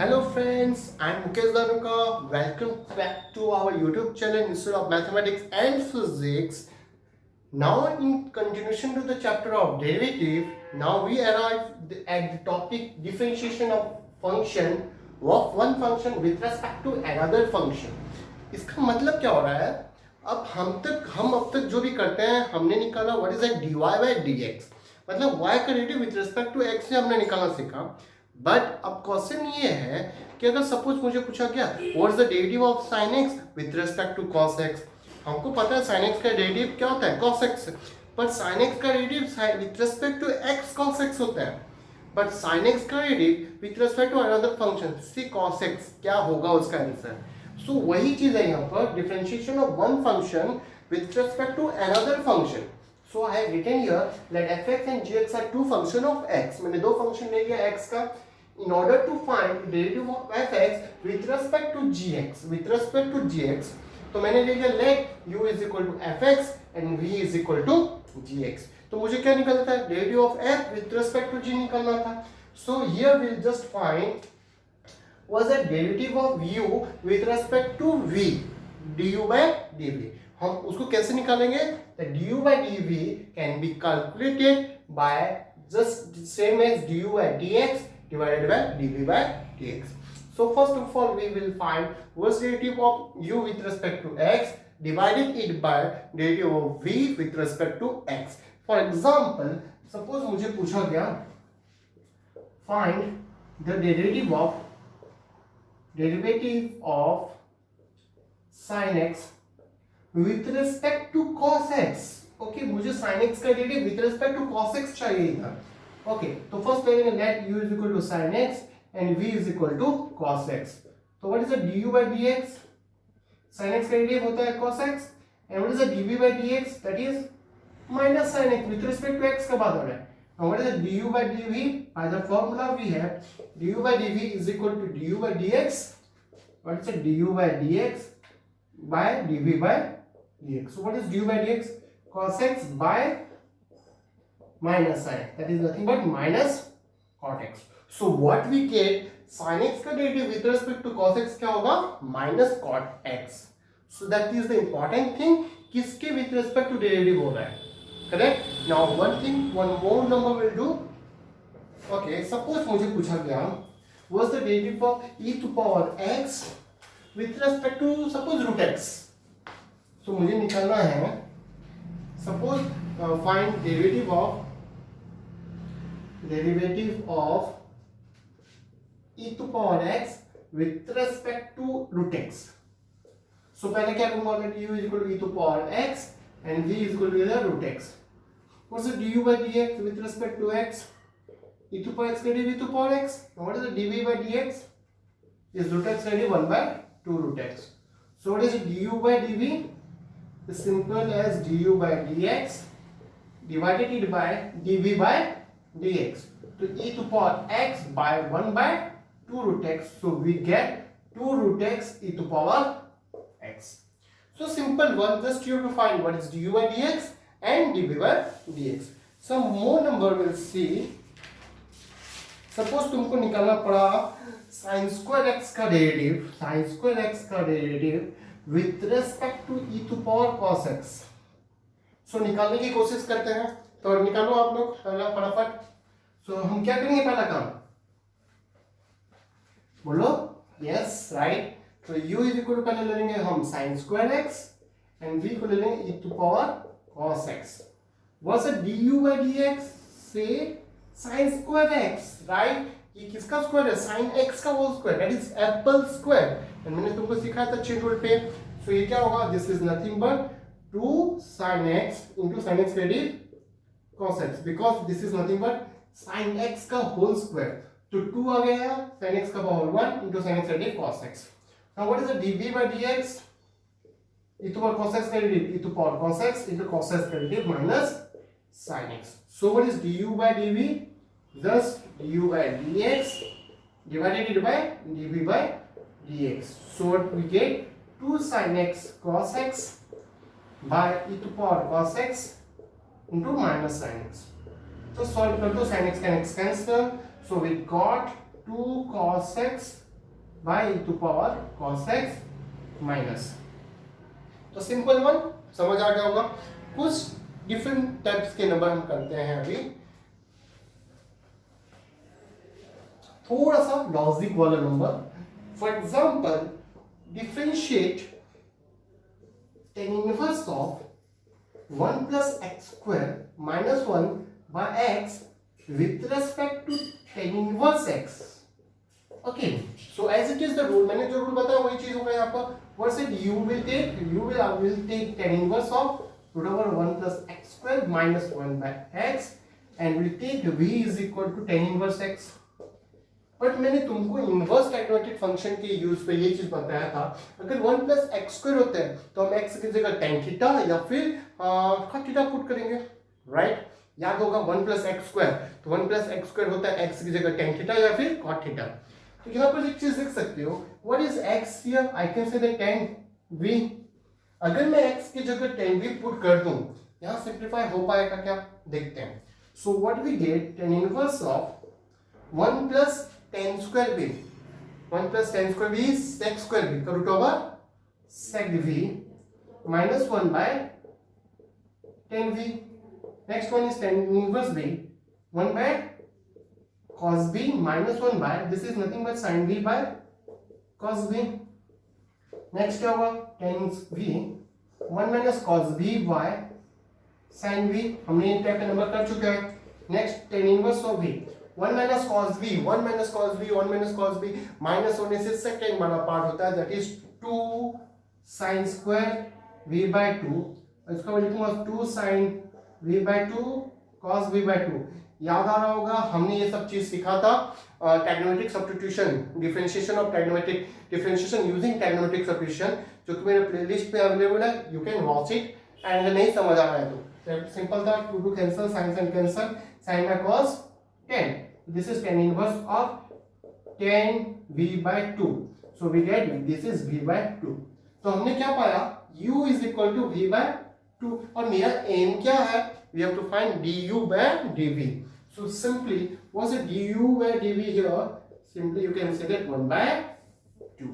Hello friends, I'm Mukesh Dhanuka. Welcome back to our YouTube channel Institute of Mathematics and Physics. Now in continuation to the chapter of derivative, now we arrive at the topic differentiation of function of one function with respect to another function. इसका मतलब क्या हो रहा है? हम अब तक जो भी करते हैं हमने निकाला what is d y by d x, मतलब y का derivative with respect to x से हमने निकालना सीखा. बट अब क्वेश्चन ये है कि अगर सपोज मुझे पूछा गया what is the derivative of sin x with respect to cos x. हमको पता है sin x का डेरिवेटिव क्या होता है cos x, पर sin x का derivative with respect to x cos x होता है. बट sin x का derivative with respect to another function c cos x क्या होगा उसका आंसर. सो वही चीज है यहाँ पर differentiation of one function with respect to another function. So I have written here that fx and gx are two function of x. मैंने दो फंक्शन ले लिया x का. In order to find derivative of fx with respect to gx, तो मैंने ले लिया let u is equal to fx and v is equal to gx. तो मुझे क्या निकलता है derivative of f with respect to g निकलना था. So here we'll just find was the derivative of u with respect to v du by dv. हम उसको कैसे निकालेंगे? The du by dv can be calculated by just same as du by dx divided by dv by dx. So first of all we will find what's derivative of u with respect to x divided it by derivative of v with respect to x. For example, suppose मुझे पूछा गया find the derivative of sin x with respect to cos x. Okay मुझे sin x का derivative with respect to cos x चाहिए था. Okay तो first ले लेंगे let u is equal to sin x and v is equal to cos x. तो what is the du by dx? sin x का derivative होता है cos x and what is the dv by dx? That is minus sin x with respect to x का बात हो रहा है. Now what is the du by dv? By the formula we have du by dv is equal to du by dx. What is the du by dx by dv by dx. So what is du by dx? Cos x by minus sin x. That is nothing but minus cot x. So what we get sin x का derivative with respect to cos x क्या होगा? Minus cot x. So that is the important thing. किसके with respect to derivative हो रहा है? Correct? Now one more number will do. Okay, suppose मुझे पूछा गया what's the derivative of e to power x with respect to suppose root x. तो मुझे निकालना है suppose find derivative of e to power x with respect to root x. So पहले क्या करूंगा let u is equal to e to power x and v is equal to the root x. What is the du by dx with respect to x? e to power x का derivative to power x. What is the dv by dx? Is root x का 1 by 2 root x. So what is du by dv? Is simple as du by dx divided it by dv by dx. So e to power x by 1 by 2 root x. So we get 2 root x e to power x. So simple one, just you have to find what is du by dx and dv by dx. Some more number will see. Suppose तुमको निकालना पड़ा sin square x का derivative with respect to e to power cos x. So निकालने की कोशिश करते हैं. तो निकालो आप लोग पहला फटाफट. So हम क्या करेंगे पहला काम बोलो. Yes right. तो u इज इक्वल टू पहले ले लेंगे हम sin square x and v को ले लेंगे e to power cos x. What's the du by dx? से sin square x राइट. ये किसका स्क्वायर है? sin x का whole square, that is apple square. And मैंने तुमको सिखाया था चेन रूल पे. सो ये क्या होगा? This is nothing but 2 sin x into sin x derivative cos x, because this is nothing but sin x का होल स्क्वायर. तो 2 आ गया sin x का power 1 into sin x derivative cos x. Now what is the dv by dx? e to power cos x derivative e to power cos x into cos x derivative minus sin x. So what is du by dv? Thus du by dx divided it by dv by dx. So what we get 2 sin x cos x by e to power cos x into minus sin x. So solve कर दो sin x can x cancel. So we got 2 cos x by two power cos x minus. तो simple one समझ आ गया होगा। कुछ different types के number हम करते हैं अभी, थोड़ा सा लॉजिक वाला number. For example differentiate tan inverse of 1 plus x square minus 1 by x with respect to tan inverse x। okay, so as it is the rule, मैंने जो रूल बताया वही चीज होगा यहाँ पर। what said you will take tan inverse of root over 1 plus x square minus 1 by x and will take v is equal to tan inverse x। But मैंने तुमको इनवर्स ट्राइग्नोमेट्रिक फंक्शन के use पे ये चीज बताया था, अगर 1 plus x square होता है तो हम x की जगह tan थीटा या फिर cot थीटा पुट करेंगे, राइट। याद होगा 1 प्लस एक्स स्क्वायर, तो 1 प्लस एक्स स्क्वायर होता है x की जगह tan थीटा या फिर cot थीटा। तो यहाँ पर एक चीज देख सकते हो, what is x here, I can say that tan v। अगर मैं x की जगह tan v पुट कर दूं, यहाँ सिंप्लीफाई हो पाएगा क्या, देखते हैं। So what we get, tan inverse of 1 plus tan square b, 1 plus tan square b is sec square b का root over sec v minus 1 by tan v। next one is tan inverse b, 1 by cos b minus 1 by, this is nothing but sin v by cos b। next क्या होगा, tan v 1 minus cos b by sin v, हमने इन type का number कर चुके हैं। next tan inverse of v 1 minus cos b, 1 minus cos b, 1 minus cos b, minus होने से second वाला पार्ट होता है, that is 2 sin square v by 2। इसका मैं लिखूंगा 2 sin v by 2 cos v by 2। याद आ रहा होगा हमने ये सब चीज सीखा था trigonometric substitution, differentiation of trigonometric differentiation using trigonometric substitution, जो कि मेरे प्लेलिस्ट पे अवेलेबल है, you can watch it. And अगर नहीं समझ आ रहा है तो सिंपल था, 2 cancel, sine and cancel, sin by cos 10, this is tan inverse of tan v by 2, so we get this is v by 2। तो हमने क्या पाया, u is equal to v by 2, और मेरा n क्या है, we have to find du by dv। so simply what's the du by dv here, simply you can say that 1 by 2।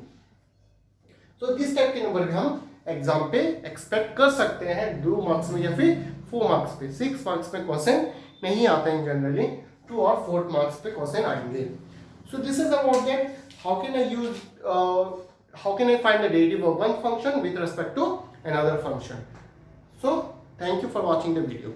so this type के number भी हम exam पे expect कर सकते हैं 2 मार्क्स में या फिर 4 मार्क्स पे। 6 मार्क्स पे क्वेश्चन नहीं आते हैं जनरली, 2 और 4 मार्क्स पे क्वेश्चन आएंगे। So this is about that, how can I find the derivative of one function with respect to another function. So thank you for watching the video.